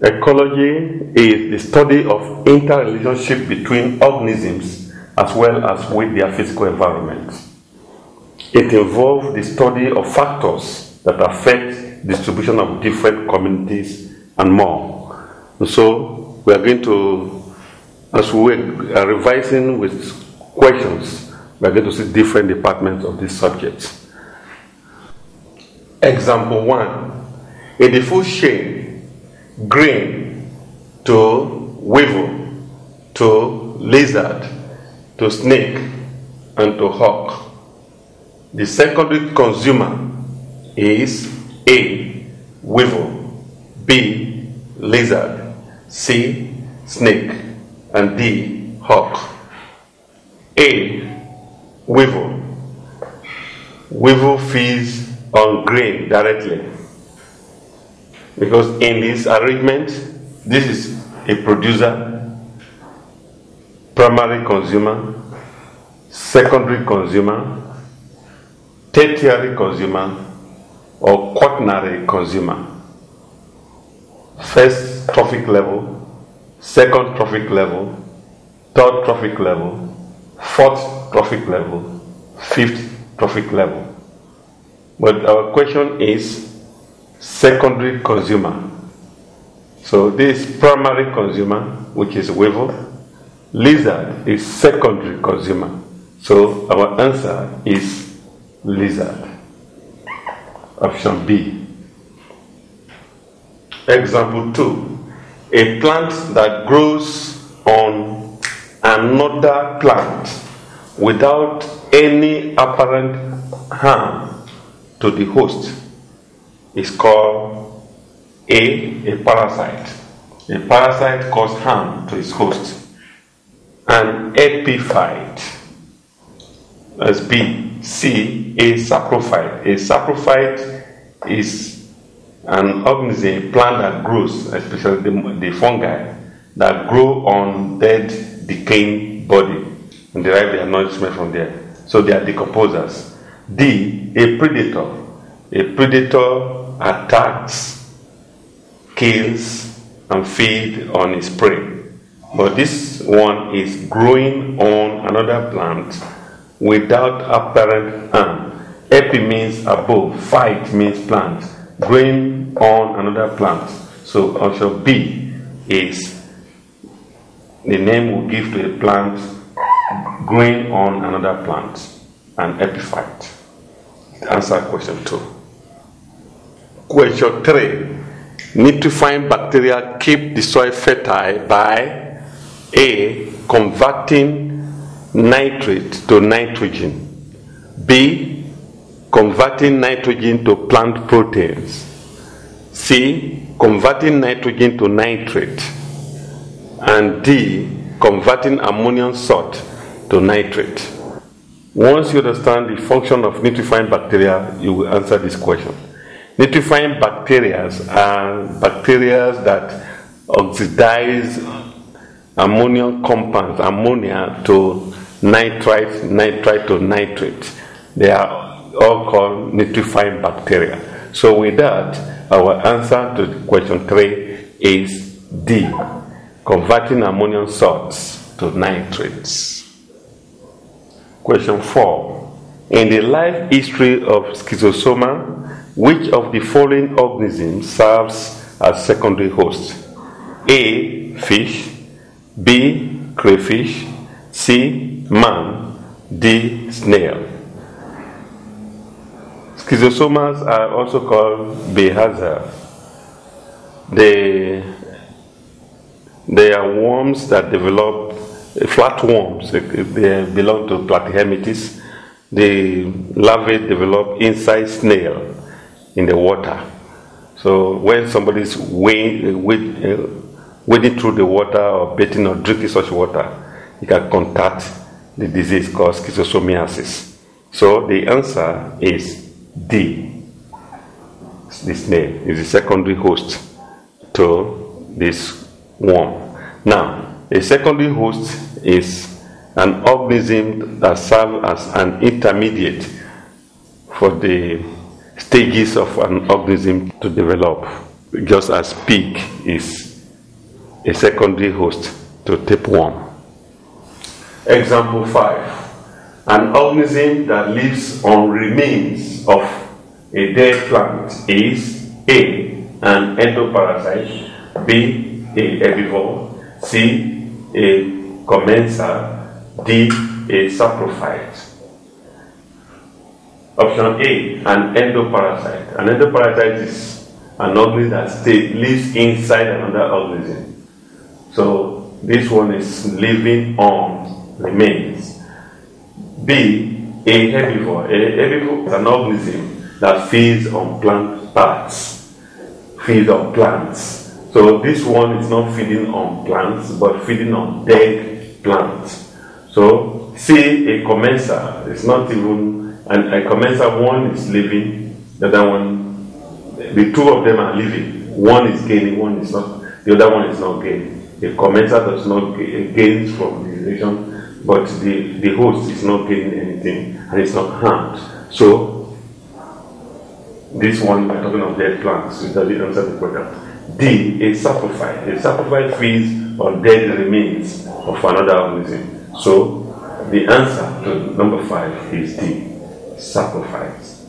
Ecology is the study of interrelationship between organisms as well as with their physical environment. It involves the study of factors that affect distribution of different communities and more. And so we are going to, as we are revising with questions, we are going to see different departments of this subject. Example 1. In the food chain, grain to weevil to lizard to snake and to hawk. The secondary consumer is A. weevil, B. lizard, C. snake, and D. hawk. A. weevil. Weevil feeds on grain directly, because in this arrangement, this is a producer, primary consumer, secondary consumer, tertiary consumer, or quaternary consumer. First trophic level, second trophic level, third trophic level, fourth trophic level, fifth trophic level. But our question is secondary consumer. So this primary consumer, which is weevil. Lizard is secondary consumer. So our answer is lizard. Option B. Example 2. A plant that grows on another plant without any apparent harm to the host is called a parasite. A parasite causes harm to its host. An epiphyte. That's B. C. A saprophyte. A saprophyte is an organism, a plant that grows, especially the fungi, that grow on dead, decaying body and derive their nourishment from there. So they are decomposers. D. A predator. A predator attacks, kills, and feeds on its prey. But this one is growing on another plant without apparent harm. Epi means above, phyte means plant, growing on another plant. So option B is the name we give to a plant growing on another plant, an epiphyte. Answer question 2. Question 3. Nitrifying bacteria keep the soil fertile by A. Converting nitrate to nitrogen, B. Converting nitrogen to plant proteins, C. Converting nitrogen to nitrate, and D. Converting ammonium salt to nitrate. Once you understand the function of nitrifying bacteria, you will answer this question. Nitrifying bacteria are bacteria that oxidize ammonium compounds, ammonia to nitrite, nitrite to nitrate. They are all called nitrifying bacteria. So with that, our answer to question 3 is D. Converting ammonium salts to nitrates. Question 4. In the life history of schizosoma, which of the following organisms serves as secondary host? A. Fish, B. Crayfish, C. Man, D. Snail. Schizosomas are also called behaza. They are worms that develop, flatworms. They belong to Platyhelminthes. The larvae develop inside snail in the water. So when somebody is wading through the water or bathing or drinking such water, you can contact the disease called schizosomiasis. So the answer is D. The snail is the secondary host to this worm. Now, a secondary host is an organism that serves as an intermediate for the stages of an organism to develop, just as pig is a secondary host to tapeworm. Example 5. An organism that lives on remains of a dead plant is A. An endoparasite, B. A herbivore, C. A commensal, D. A saprophyte. Option A, an endoparasite. An endoparasite is an organism that lives inside another organism. So this one is living on remains. B, a herbivore. A herbivore is an organism that feeds on plant parts, feeds on plants. So this one is not feeding on plants, but feeding on dead plants. So C, a commensal, is not even, and a commensal, one is living, the other one, the two of them are living. One is gaining, one is not, the other one is not gaining. The commensal does not gain from the relation, but the host is not gaining anything and it's not harmed. So this one, we're talking of dead plants, it doesn't answer the question. D, a saprophyte. A saprophyte feeds on dead remains of another organism. So the answer to number 5 is D, saprophytes.